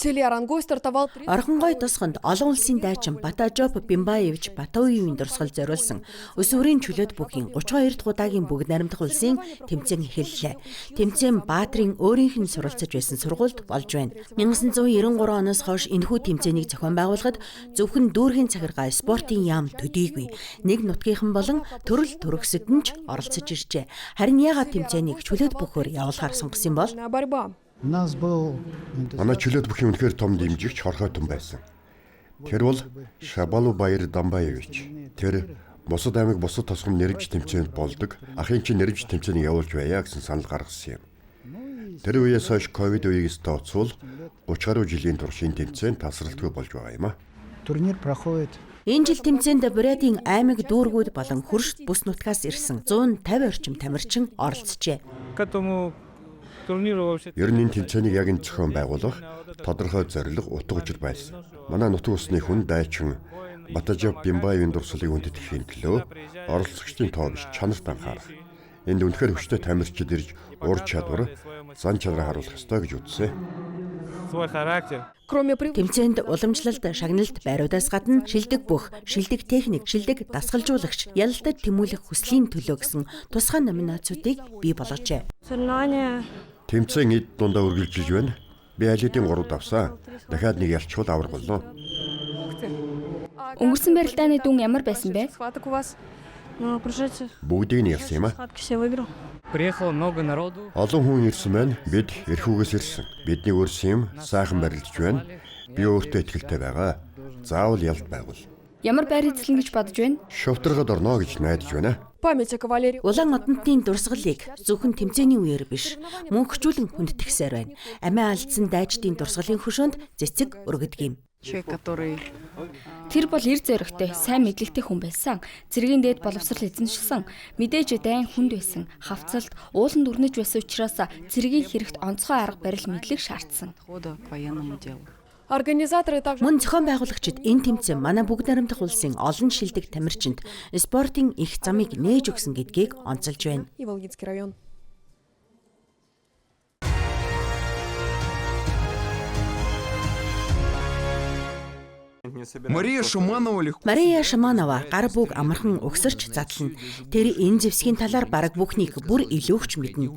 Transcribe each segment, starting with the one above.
Орхонгой тосгонд олон улсын дайчин Батажоп Бимбаевич Батуевийн дурсгал зориулсан өсвөрийн чөлөөт бүхийн 32 дахь удаагийн бүгд найрамдах улсын тэмцээн эхэллээ. Тэмцээн Баатрин өөрийнх нь суралцаж байсан сургуульд болж байна. 1993 оноос хойш энэхүү тэмцээнийг зохион байгуулахад зөвхөн дүүргийн цагиргаа спортын яам төдийгүй. Нэг нутгийнхан болон төрөл төрөксөд нь ч оролцож иржээ. Харин яагаад тэмцээнийг чөлөөт бүхөөр явуулахаар сонгосон бол? Манай чөлөөт бүхийн үнэхээр том дэмжигч хорхой том байсан. Тэр бол Шабалу Баяр Дамбаевич. Тэр бусад аймаг бусад тосгон нэрвж тэмцээнд болдог. Ахын чинь нэрвж тэмцээнийг явуулж байя гэсэн санал гаргасан юм. Тэр үеэс хойш ковид үеигс тооцвол 30 гаруй жилийн турш энэ тэмцээн тасралтгүй болж байгаа юм а. Турнир проходит. Энэ жил тэмцээнд Бурятийн аймаг дүүргүүд болон хөрш бүс нутгаас ирсэн 150 орчим тамирчин оролцжээ. Ер нь энэ тэмцээнийг яг энэ зохион байгуулах тодорхой зорилго утга учир байсан. Манай нутаг усны хүн дайчин Батажоп Бимбаевийн дурсгалыг хүндэтгэхийн төлөө оролцогчдын тоо биш чанарт анхаарах. Энд үнэхээр хүчтэй тамирчид ирж ур чадвар, зан чанараа харуулах ёстой гэж үзсэн. Тэмцээнд уламжлалт, шагналт байруудаас гадна шилдэг бүх, шилдэг техник, шилдэг дасгалжуулагч, ялалтад тэмүүлэх хүслийн төлөө гэсэн тусгай номинацуудыг бий болгожээ. Тэмцээн эд дундаа үргэлжилж байна. Би аль хэдийн 3 давсаа. Дахиад нэг ялчвал авраг болно. Өнгөрсөн барилдааны дүн ямар байсан бэ? Бүгдийг нь ялсан юм а. Олон хүн ирсэн байна. Бид эрхүүгээс ирсэн. Бидний өрсөн юм сайхан барилдж байна. Би өөртөө итгэлтэй байгаа. Заавал ялт байгуул. Ямар байр эзлэн гэж бодож байна? Шовтрогод орно гэж найдаж байна. Улаан одонтны дурсгалыг зөвхөн тэмцээний үеэр биш, мөн хөгжүүлэн хүндэтгсээр байна. Амиа алдсан дайчдын дурсгалын хөшөөнд цэцэг өргөдөг юм. Тэр бол эр зоригтой, сайн мэдлэгтэй хүн байсан. Цэргийн дээд боловсрал эзэмшсэн. Мэдээж дайн хүнд байсан. Хавцалт, уулан дүрнэж байсан учраас цэргийн хэрэгт онцгой арга барил мэдлэг шаардсан. Мөн зохион байгуулагчид энэ тэмцээн манай бүгд найрамдах улсын олон шилдэг тамирчинд спортын их замыг нээж өгсөн гэдгийг онцолж байна. Мария Шаманова гар бүг амархан өгсөрч задлана. Тэр энэ зэвсгийн талаар бараг бүхнийг бүр илүүхч мэднэ.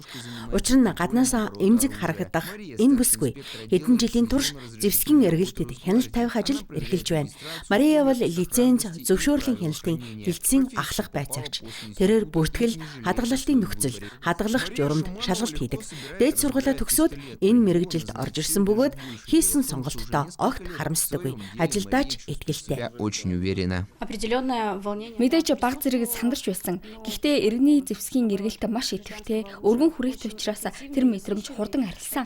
Учир нь гаднаасаа эмзэг харагдах энэ бүсгүй хэдэн жилийн турш зэвсгийн эргэлтэд хяналт тавих ажил эрхэлж байна. Мария бол лиценз зөвшөөрлийн хяналтын хилцэн ахлах байцаагч. Тэрээр бүртгэл, хадгалалтын нөхцөл, хадгалах журамд шалгалт хийдэг. Дээд сургуулаа төгсөөд энэ мэргэжилд орж ирсэн бөгөөд хийсэн сонголттой огт харамсдаггүй. Ажилдаа итгэлтэй. Мэдээж баг зэрэг сандарч байсан. Гэхдээ иргэний зэвсгийн эргэлт маш идэвхтэй, өргөн хүрээтэй учраас тэр мэдрэмж хурдан арилсан.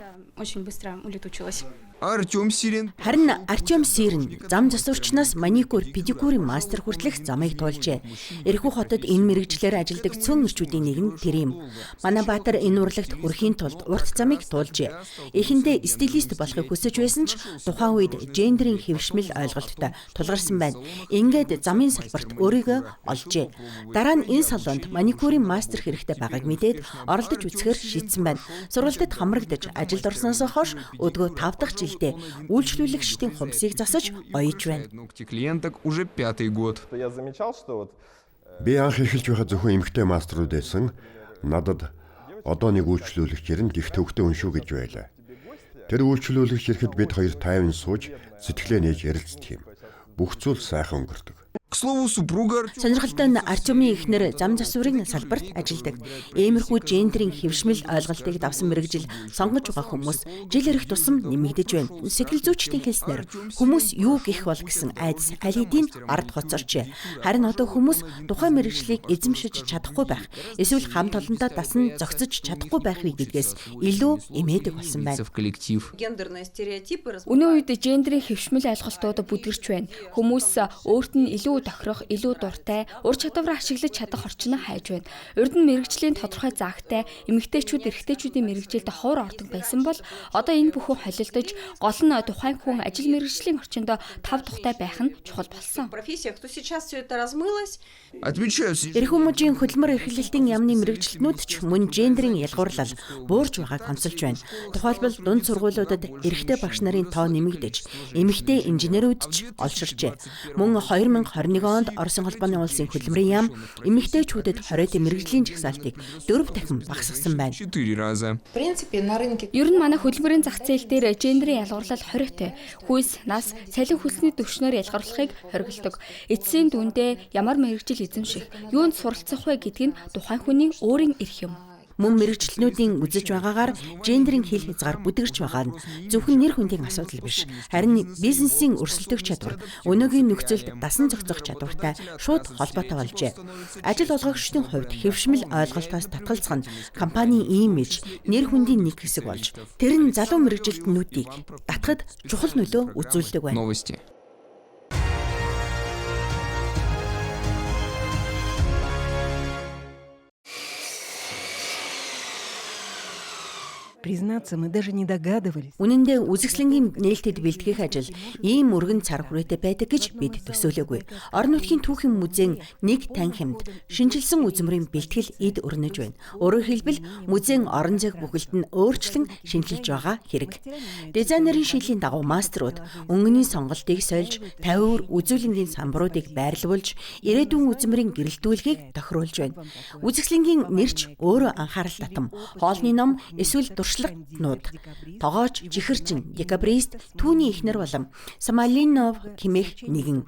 Харин Артем Сирен зам засварчнаас маникюр, педикюрийн мастер хүртэлх замыг туулжээ. Эрхүү хотод энэ мэргэжлээр ажилладаг цөөн эрчүүдийн нэг нь тэр юм. Манай Баатар энэ урлагт хүрэхийн тулд урт замыг туулжээ. Эхэндээ стилист болохыг хүсэж байсан ч тухайн үед гендерийн хэвшмэл ойлголттой тулгарсан байна. Ингээд замын салбарт өөрийгөө олжээ. Дараа нь энэ салонд маникюрийн мастер хэрэгтэй байгааг мэдээд оролдож үзэхээр шийдсэн байна. Сургалтад хамрагдаж ажилд орсноос хойш өдгөө 5 дахь үйлчлүүлэгчдийн хумсыг засаж оёж байна. Би анх эхэлж байхад зөвхөн эмэгтэй мастеруд байсан. Надад одоо нэг үйлчлүүлэгч ирэн их төвхтэй хүн шүү гэж байлаа. Тэр үйлчлүүлэгч ирэхэд бид хоёр тайван сууж сэтгэлээ нээж ярилцдаг юм. Бүх зүйл сайхан өнгөрдөг. Сонирхолтой нь Артемийн эхнэр зам засварын салбарт ажилладаг. Иймэрхүү гендерийн хэвшмэл ойлголтыг давсан мэргэжил сонгож байгаа хүмүүс жил ирэх тусам нэмэгдэж байна. Сэтгэл зүйчдийн хэлснээр хүмүүс юу гэх бол гэсэн айдас аль хэдийн ард хоцорчээ. Харин одоо хүмүүс тухайн мэргэжлийг эзэмшиж чадахгүй байх, эсвэл хамт олондоо дасан зогсож чадахгүй байх вэ гэдгээс илүү эмээдэг болсон байна. Өнөө үед гендерийн хэвшмэл ойлголтууд бүдгэрч байна. Хүмүүс өөрт нь илүү илүү тохирох, илүү дуртай, ур чадвараа ашиглаж чадах орчноо хайж байна. Урд нь мэрэгжлийн тодорхой заагтай эмэгтэйчүүд эрэгтэйчүүдийн мэрэгжилд ховор ордог байсан бол одоо энэ бүхэн холилдож, гол нь тухайн хүн ажил мэрэгжлийн орчиндөө тав тухтай байх нь чухал болсон. Эрх хүмүүжийн хөдөлмөр эрхлэлтийн яамны мэрэгжилтнүүд ч мөн гендерийн ялгуурлал буурж байгааг онцолж байна. Тухайлбал дунд сургуулиудад эрэгтэй багш нарын тоо нэмэгдэж, эмэгтэй инженерүүд ч олширчээ. Мөн 2021 онд Оросын холбооны улсын хөдөлмөрийн яам эмэгтэйчүүдэд хориотой мэрэгжлийн жагсаалтыг 4 дахин багасгасан байна. Ер нь манай хөдөлмөрийн зах зээл дээр гендерийн ялгуурлал хориотой. Хүйс, нас, цалин хөлсний түвшнээр ялгаруулахыг хориглодог. Эцсийн дүндээ ямар мэрэгжил эзэмших, юунд суралцах вэ гэдг нь тухайн хүний өөрийн эрх юм. Мөн мэрэгчлэнүүдийн үзэж байгаагаар гендерийн хил хязгаар бүдгэрч байгаа нь зөвхөн нэр хүндийн асуудал биш. Харин бизнесийн өрсөлдөх чадвар, өнөөгийн нөхцөлд дасан зохицох чадвартай шууд холбоотой болжээ. Ажил олгогчдын хувьд хэвшмэл ойлголтоос татгалзах нь компанийн имиж, нэр хүндийн нэг хэсэг болж, тэр нь залуу мэрэгжилтнүүдийг татахад чухал нөлөө үзүүлдэг байна. Признаться, мы даже не догадывались. Үнэн дээр үзэсгэлэнгийн нээлттэд бэлтгэх ажил ийм өргөн цар хүрээтэй байдаг гэж бид төсөөлөөгүй. Орон нутгийн түүхийн музейн нэг танхимд шинжилсэн үзмөрийн бэлтгэл эд өрнөж байна. Өөрөөр хэлбэл музейн орон зайг бүхэлд нь өөрчлөн шинжилж байгаа хэрэг. Дизайнерын шийдлийн дагуу мастерууд өнгөний сонголтыг сольж, 50 үзүүлэнгийн самбаруудыг байрлуулж, ирээдүйн үзмөрийн гэрэлтүүлгийг тохируулж байна. Үзэсгэлэнгийн нэрч өөрөө анхаарал татам. Хоолны ном эсвэл туршлагатнууд, тогооч, жихэрчин, декабрист, түүний эхнэр болон Самалинов хэмээх нэгэн.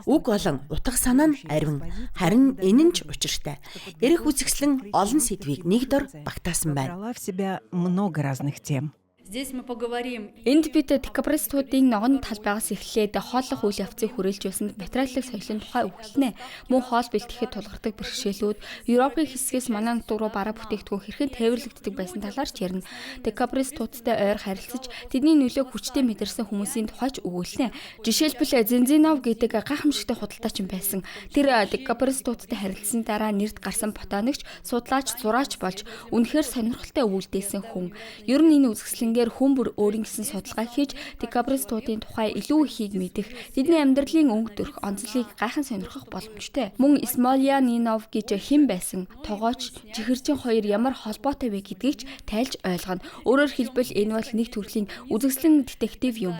Уг болон утга санаа нь арвин. Харин энэ нь ч учиртай. Эрх үзэсгэлэн олон сэдвийг нэг дор багтаасан байна. В себя много разных тем. Энд бид декабристуудын ногоон талбайгаас эхлээд хооллох үйл явцыг хүрээлж байсан материалын соёлын тухай өгүүлнэ. Мөн хоол бэлтгэхэд тулгардаг бэрхшээлүүд, Европын хэсгээс манай нутг руу бараа бүтээгдэхүүн хэрхэн тээвэрлэгддэг байсан талаар ч ярина. Декабристуудтай ойр харилцаж, тэдний нөлөөг хүчтэй мэдэрсэн хүмүүсийн тухай ч өгүүлнэ. Жишээлбэл Зензинов гэдэг гайхамшигтай худалдаач байсан. Тэр декабристуудтай харилцсны дараа нэрд гарсан ботаникч, судлаач, зураач болж үнэхээр сонирхолтой өвөлдөөсөн хүн. Ер нь энэ үзэсгэлэн хүн бүр өөрийн гэсэн судалгаа хийж декабристуудын тухай илүү ихийг мэдэх, тэдний амьдралын өнгө төрх онцлогийг гайхан сонирхох боломжтой. Мөн Смолянинов гэж хэн байсан, тогооч, жихэрчин хоёр ямар холбоотой вэ гэдгийг ч тайлж ойлгоно. Өөрөөр хэлбэл энэ бол нэг төрлийн үзэсгэлэн детектив юм.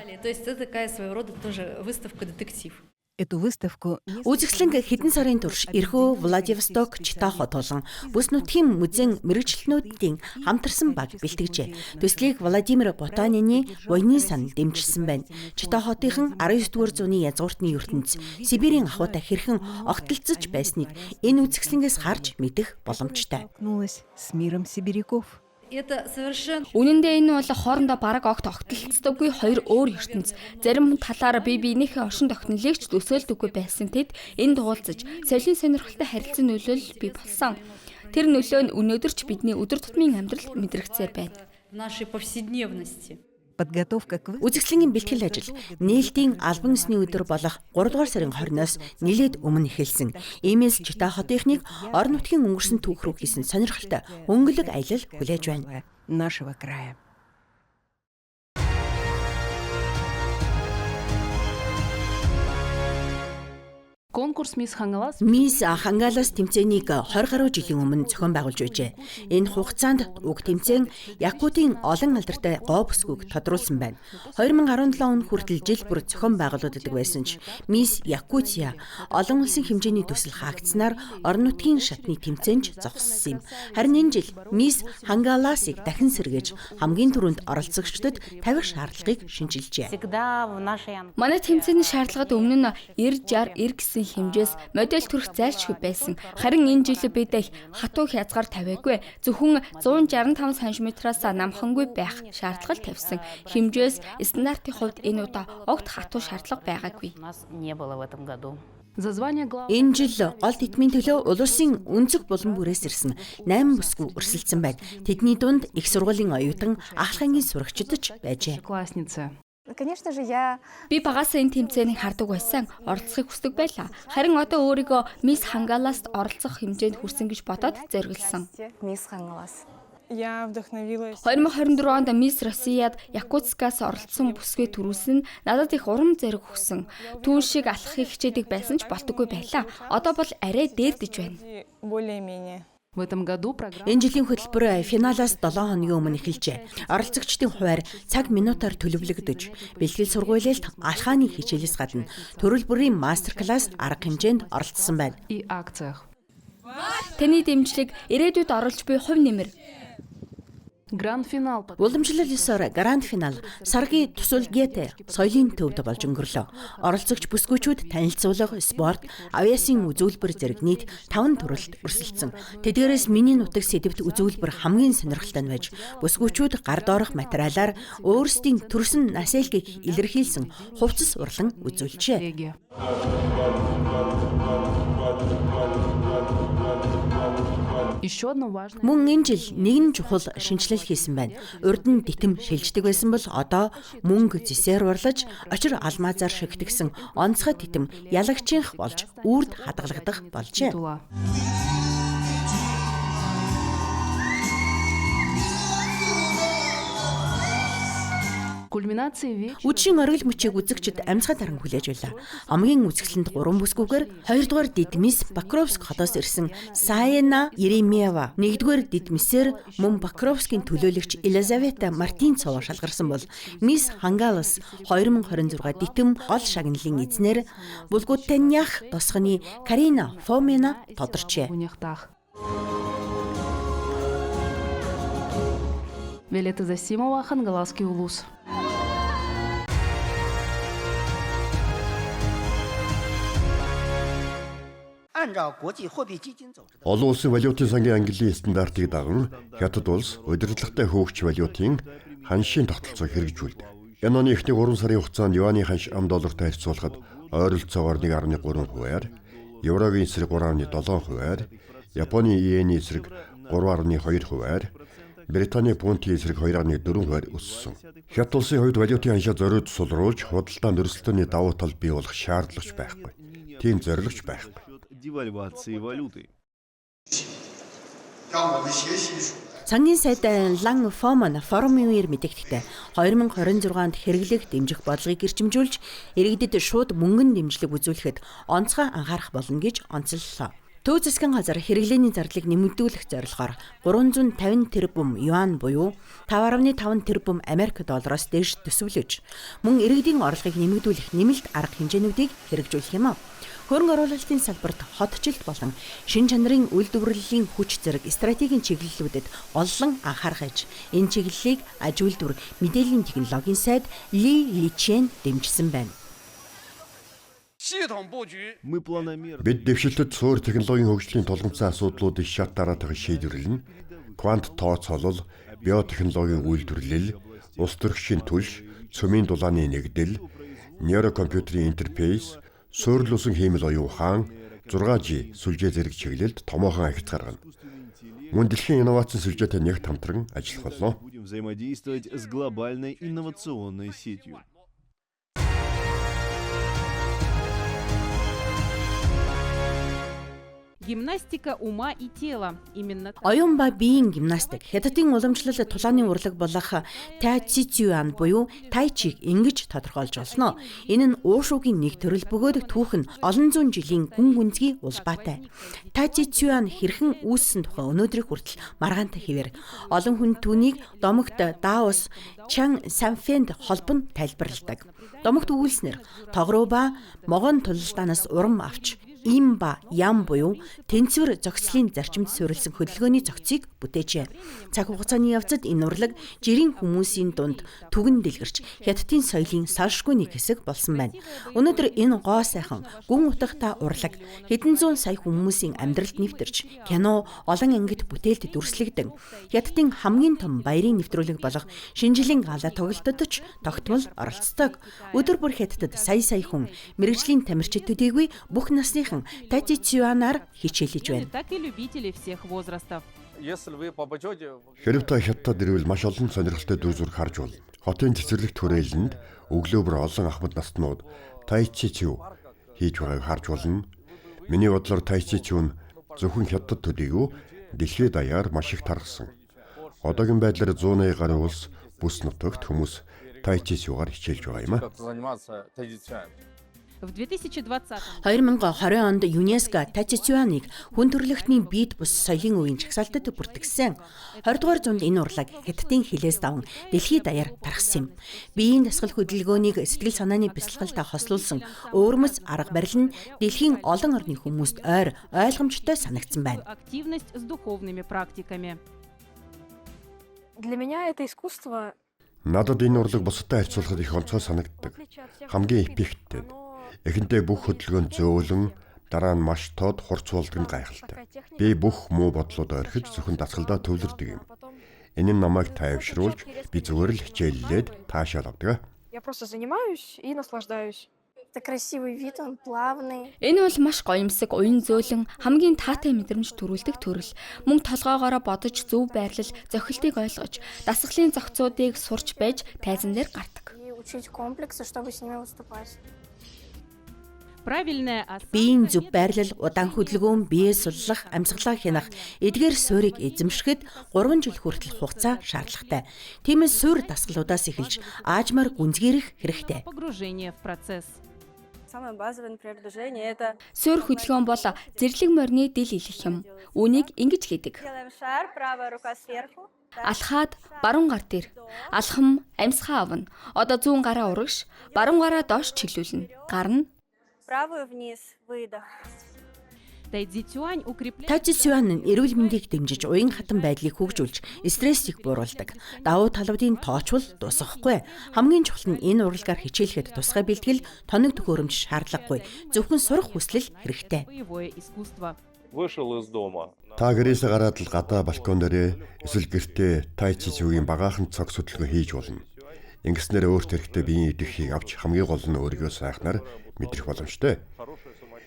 Эту выставку Үзэсгэлэн хэдэн сарын турш Ирхүү, Владивосток, Читахо болон бүс нутгийн музейн мэрэгчлэнүүдийн хамтарсан баг бэлтгэжээ. Төслийг Владимир Ботанины войны сан дэмжсэн байна. Читахотын 19-р зууны язгууртны ертөнц Сибирийн ахуйтай хэрхэн огтлцож байсныг энэ үзэсгэлэнгээс харж мэдэх боломжтой. столкнулась с миром сибиряков. Үнэн дээр энэ бол хоорондоо бараг огт огтлцдаггүй хоёр өөр ертөнц. Зарим талаар биенийхээ оршин тогтнолыг ч төсөөлдөггүй байсан тэд энэ дуулцаж, соёлын сонирхолтой харилцан нөлөөлөл бий болсон. Тэр нөлөө нь өнөөдөр ч бидний өдөр тутмын амьдралд мэдрэгцээр байна. Подготовка к Үзэсгэлэнгийн бэлтгэл ажил нээлтийн албан ёсны өдөр болох 3 дугаар сарын 20-оос нэлээд өмнө эхэлсэн. Иймээс Читахотыг орон нутгийн өнгөрсөн түүх рүү хийсэн сонирхолтой өнгөлөг аялал хүлээж байна. нашего края. Конкурс Мисс Хангалас Мисс Хангалас тэмцээнийг 20 гаруй жилийн өмнө зохион байгуулж байжээ. Энэ хугацаанд уг тэмцээн Якутийн олон алдартай гоо бүсгүйг тодруулсан байна. 2017 он хүртэл жил бүр зохион байгуулагддаг байсан ч Мисс Якутия олон улсын хэмжээний төсөл хаагдсанаар орон нутгийн шатны тэмцээнж зогссон юм. Харин энэ жил Мисс Хангаласыг дахин сэргээж хамгийн түрүүнд оролцогчдод тавих шаардлагыг шинжилжээ. Манай тэмцээний шаардлагад өмнө нь 90-60 гэсэн хэмжээс модель төрөх зайлшгүй байсан. Харин энэ жил бид хатуу хязгаар тавиагүй. Зөвхөн 165 см-аас намхангүй байх шаардлага тавьсан. Хэмжээс стандартын хувьд энэ удаа огт хатуу шаардлага байгаагүй. за звание глав. Энэ жил гол тэтмийн төлөө улс улсын өнцөг булан бүрээс ирсэн 8 бүсгүй өрсөлдсөн байна. Тэдний дунд их сургуулийн оюутан, ахлах ангийн сурагчид ч байжээ. Классница. Конечно же, я Би багасаа энэ тэмцээнийг хардаг байсан, оролцохыг хүсдэг байлаа. Харин одоо өөрийгөө Мисс Хангаласт оролцох хэмжээнд хүрсэн гэж бодоод зориглосон. мисс Хангалас. Я вдохновилась. 2024 онд Мисс Россияд Якутскаас оролцсон бүсгүй төрүүлсэн надад их урам зориг өгсөн. Түүн шиг алхахыг хичээдэг байсан ч болтоггүй байлаа. Одоо бол арай дээрдэж байна. И более-менее. В этом году программа Энэ жилийн хөтөлбөр финалаас 7 хоногийн өмнө эхэлжээ. Оролцогчдын хуваар цаг минутаар төлөвлөгдөж, бэлтгэл сургуулиэлт алхааны хичээлээс гадна төрөл бүрийн мастер класс арга хэмжээнд оролцсон байна. и акциях. Таны дэмжлэг ирээдүйд оруулж буй хувь нэмэр. Гранд-финал. Уламжлал ёсоор гранд финал саргийн тусалгаатай соёлын төвд болж өнгөрлөө. Оролцогч бүсгүйчүүд танилцуулга, спорт, авиасын үзүүлбэр зэрэг нийт 5 төрөлд өрсөлдсөн. Тэдгээрээс миний нутаг сэдвт үзүүлбэр хамгийн сонирхолтой нь байж, бүсгүйчүүд гар доорох материалаар өөрсдийн төрсөн населгийг илэрхийлсэн хувцас урлан үзүүлжээ. Регия. Еще одно важное. Мөн энэ жил нэгэн чухал шинжилэл хийсэн байна. Урд нь дитэм шилждэг байсан бол одоо мөнгө зэсээр урлаж, очир алмазаар шигтгсэн онцгой дитэм ялагчийнх болж үрд хадгалагдах болжээ. Титула. Кульминации вечера. Үдшийн оргил мөчийг үзэгчд амьсгал даран хүлээж байлаа. Хамгийн үзэсгэлэнт 3 бүсгүйгээр 2-дугаар Дидмис Покровск хотоос ирсэн Саяна Еремеева, 1-дугаар Дидмисээр мөн Покровскийн төлөөлөгч Елизавета Мартинцова шалгарсан бол Мисс Хангалас 2026 дитэм гол шагналын эзнэр Булгутаньях тосгоны Карина Фомина тодорчээ. В Уняхтах. Виолетта Засимова, Хангаласский улус. Олон улсын валютын сангийн ангиллын стандартыг даган хятад улс удирдлагатай хөөгч валютын ханшийн тогтолцоог хэрэгжүүлдэг. Энэ оны эхний 3 сарын хугацаанд юаны ханш ам доллартай харьцуулахад ойролцоогоор 1.3%-аар, еврогийн эсрэг 3.7%-аар, Японы иений эсрэг 3.2%-аар, Британий пунтын эсрэг 2.4%-аар өссөн. Хятад улсын хувьд валютын ханшаа зориуд сулруулж худалдаанд өрсөлдөөний давуу тал бий болох шаардлагач байхгүй. Тийм зорилгоч байхгүй. Девальвации валюты. Сангийн сайд Лан Фоман форумын үеэр мэдэгдэхдээ 2026 онд хэрэглэх дэмжих бодлогыг гэрчимжүүлж, иргэдэд шууд мөнгөн дэмжлэг үзүүлэхэд онцгой анхаарах болно гэж онцоллоо. Төв засгийн газар хэрэглээний зардлыг нэмэгдүүлэх зорилгоор 350 тэрбум юан буюу 5.5 тэрбум Америк доллароос дээш төсөвлөж, мөн иргэдийн орлогыг нэмэгдүүлэх нэмэлт арга хэмжээнүүдийг хэрэгжүүлэх юм а. Хөрөнгө оруулалтын салбарт хотчлт болон шин чанарын үйлдвэрлэлийн хүч зэрэг стратегийн чиглэлүүдэд оллон анхаарах аж. Энэ чиглэлийг аж үйлдвэр, мэдээллийн технологийн сайд Ли Личен дэмжсэн байна. Мы планомерно. Бид дэвшилтэд суур технологийн хөгжлийн тулгымцсан асуудлуудыг шат дараатах шийдвэрлэн, квант тооцоолол, биотехнологийн үйлдвэрлэл, ус төрөгчийн түлш, цөмийн дулааны нэгдэл, нейрокомпьютерийн интерфейс, суурил усан хиймэл оюун ухаан, 6G сүлжээ зэрэг чиглэлд томоохон агт гаргана. Мөн дэлхийн инновацийн сүлжээтэй нэгт хамтран ажиллах болно. Будем взаимодействовать с глобальной инновационной сетью. Гимнастика ума и тела. Именно Оюун ба биеийн гимнастик, хятадын уламжлал тулааны урлаг болох Tai Chi Chuan буюу тайчиг ингэж тодорхойлж болно. Энэ нь уушуугийн нэг төрөл бөгөөд түүх нь олон зуун жилийн гүн гүнзгий улбаатай. Tai Chi Chuan хэрхэн үүссэн тухай өнөөдрийг хүртэл маргаантай хэвээр олон хүн түүнийг домогт Даос Чан Санфэнд холбон тайлбарладаг. Домогт үйлснэр тогроо ба могон тулалдаанаас урам авч им ба ям буюу тэнцвэр зохицлын зарчимд суурилсан хөдөлгөөний зохицыг бүтээжээ. Цаг хугацааны явцад энэ урлаг жирийн хүмүүсийн дунд түгэн дэлгэрч хятадын соёлын салшгүй нэг хэсэг болсон байна. Өнөөдөр энэ гоо сайхан гүн утгатай урлаг хэдэн зуун сая хүмүүсийн амьдралд нэвтэрч кино, олон ангид бүтээлд дүрслэгдэн хятадын хамгийн том баярын нэвтрүүлэг болох шинжилийн гала тоглолтод ч тогтмол оролцдог. Өдөр бүр хятадд сая хүн мэрэгжлийн тамирчид төдийгүй бүх насныхан Tai Chi Chuan-аар хичээлж байна. так и любители всех возрастов. Хэрэв та хятад ирвэл маш олон сонирхолтой дүү зураг харж болно. Хотын цэцэрлэг түрээлэнд өглөөбөр олон ахмад настнууд тайчи чив хийж байгааг харж болно. Миний бодлоор тайчи чив нь зөвхөн хятад төдийгүй дэлхийд даяар маш их тархсан. Одоогийн байдлаар 100 гаруй улс бүс нутагт хүмүүс тайчи чивгаар хичээлж байгаа юм а. В 2020 2020 онд ЮНЕСКО тайчичуаныг хүн төрөлхтний биед бус соёлын үеийн жагсаалтад бүртгэсэн. 20 дугаар зуунд энэ урлаг хятадын хилээс даван дэлхийд даяар тархсан юм. Биеийн дасгал хөдөлгөөнийг сэтгэл санааны бясалгалтай хослуулсан өвөрмөц арга барил нь дэлхийн олон орны хүмүүст ойр ойлгомжтой санагдсан байна. активность с духовными практиками. Для меня это искусство. Надад энэ урлаг бусадтай харьцуулахад их онцгой санагддаг. Хамгийн эпиктэй. Эхэнтэй бүх хөдөлгөөнд зөөлөн, дараа нь маш тод хурц болдог нь гайхалтай. Би бүх муу бодлоод орхиж зөвхөн дасгалдаа төвлөрдөг юм. Энэ нь намайг тайвшруулж, би зүгээр л хичээллээд таашаал авдаг. Я просто занимаюсь и наслаждаюсь. Это красивый вид, он плавный. Энэ бол маш гоёмсог, уян зөөлөн, хамгийн таатай мэдрэмж төрүүлдэг төрөл. Мөн толгоогоороо бодож зөв байрлал, зохилтыг ойлгож, дасгалын зохицуудыг сурч байж тайзан дээр гардаг. И учить комплексы, чтобы с ними выступать. Правильная Биеийн зөв байрлал, удаан хөдөлгөөн, бие суллах, амьсгалаа хянах, эдгээр суурийг эзэмшихэд 3 жил хүртэл хугацаа шаардлагатай. Тиймээс суур дасгалуудаас эхэлж аажмаар гүнзгийрэх хэрэгтэй. погружение в процесс. Самое базовое, например, движение это Суур хөдөлгөөн бол зэрлэг морины дил илэх юм. Үүнийг ингэж хийдэг. делаем шар, правая рука сверху. Алхаад баруун гар дээр алхам амьсгаа авна. Одоо зүүн гараа урагш, баруун гараа доош чиглүүлнэ. Гарна. Правую вниз, выдох. Тайцзичуань укрепляет Тайчичуан нь эрүүл мэндийг дэмжиж, уян хатан байдлыг хөгжүүлж, стрессийг бууруулдаг. Давуу талуудын тоочвол дуусахгүй. Хамгийн чухал нь энэ урлагаар хичээлэхэд тусгай бэлтгэл, тоног төхөөрөмж шаардлагагүй. Зөвхөн сурах хүсэл хэрэгтэй. боевое искусство. Та гэрээсээ гараад л гадаа балкон дээрээ эсвэл гэртээ тайчи чивгийн багаахан цог хөдөлгөөн хийж болно. Ингэснээр өөрт хэрэгтэй биеийн идэвхийг авч хамгийн гол нь өөрийгөө сайхнаар мэдрэх боломжтой.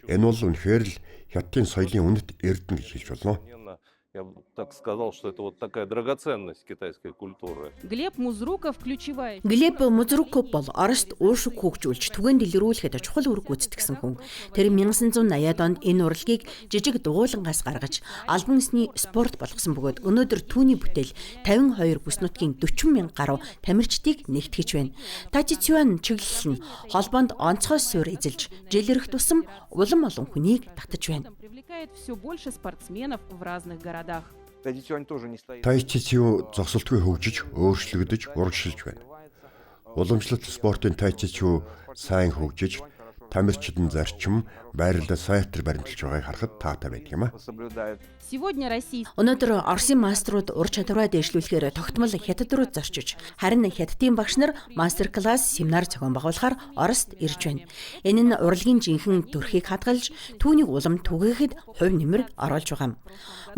Энэ бол үнэхээр л хятадын соёлын үнэт эрдэнэ гэж хэлж болно. Я бы так сказал, что это вот такая драгоценность китайской культуры. Глеб Музруков ключевая. Глеб Музруков бол Орост уушиг хөгжүүлж түгээн дэлгэрүүлэхэд чухал үүрэг гүйцэтгэсэн хүн. Тэр 1980-ад онд энэ урлагийг жижиг дугуулангаас гаргаж албан ёсны спорт болгосон бөгөөд өнөөдөр түүний бүтээл 52 бүс нутгийн 40 мянга гаруй тамирчдыг нэгтгэж байна. Тайчичуан чиглэл нь холбоонд онцгой суур эзэлж, жилэрэх тусам улам олон хүнийг татаж байна. Привлекает все больше спортсменов в разных городах. Тайчи чив зогсолтгүй хөгжиж, өөрчлөгдөж, урагшилж байна. Уламжлалт спортын тайчи чив сайн хөгжиж, тамирчид нь зарчим, байрлалаа сайтар баримталж байгааг харахад таатай байдаг юм а. Сегодня Россия Өнөөдөр Оросын мастерууд ур чадвараа дээшлүүлэхээр тогтмол хятад руу зорчиж, харин хятадын багш нар мастер-класс, семинар зохион байгуулахаар Орост ирж байна. Энэ нь урлагийн жинхэнэ төрхийг хадгалж, түүнийг улам түгээхэд хувь нэмэр оруулж байгаа юм.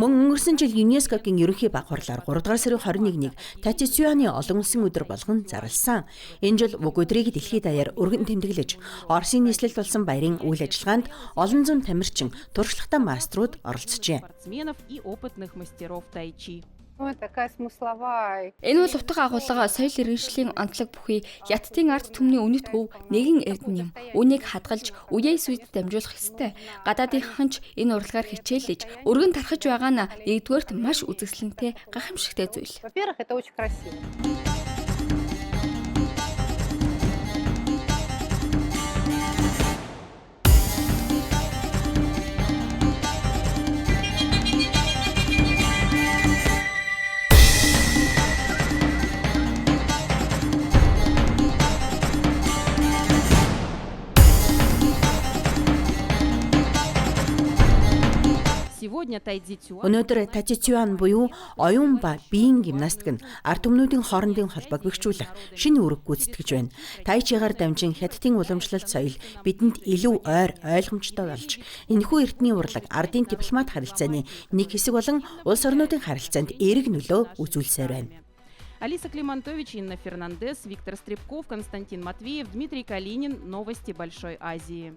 Мөн өнгөрсөн жил ЮНЕСКОгийн ерөнхий баг хурлаар 3 дугаар сарын 21-нд Тайчичуаны олон улсын өдөр болгон зарласан. Энэ жил уг өдрийг дэлхийд даяар өргөн тэмдэглэж, Оросын нийслэлд болсон баярын үйл ажиллагаанд олон зуун тамирчин, туршлагатай мастерууд оролцжээ. спортсменов и опытных мастеров тайчи. Ой, такая смысловая. Энэ бол утга агуулга соёл иргэншлийн онцлог бүхий хятадын ард түмний үнэт өв нэгэн эрдэнэ юм. Үүнийг хадгалж, үеэ сүйд дамжуулах ёстой. Гадаадынхан ч энэ урлагаар хичээлж, өргөн тархаж байгаа нь нэгдүгээрт маш үзэсгэлэнтэй, гайхамшигтай зүйл. Во-первых, это очень красиво. Сегодня тайцзичуань Өнөөдөр Тайчичуан буюу оюун ба биеийн гимнастик нь ард түмнүүдийн хоорондын холбоог бэхжүүлэх шинэ үүрэг гүйцэтгэж байна. Тайчигаар дамжин хятадын уламжлалт соёл бидэнд илүү ойр ойлгомжтой болж, энэхүү эртний урлаг ардын дипломат харилцааны нэг хэсэг болон улс орнуудын харилцаанд эерэг нөлөө үзүүлсээр байна. Алиса Климантович, Инна Фернандес, Виктор Стребков, Константин Матвеев, Дмитрий Калинин. Новости Большой Азии.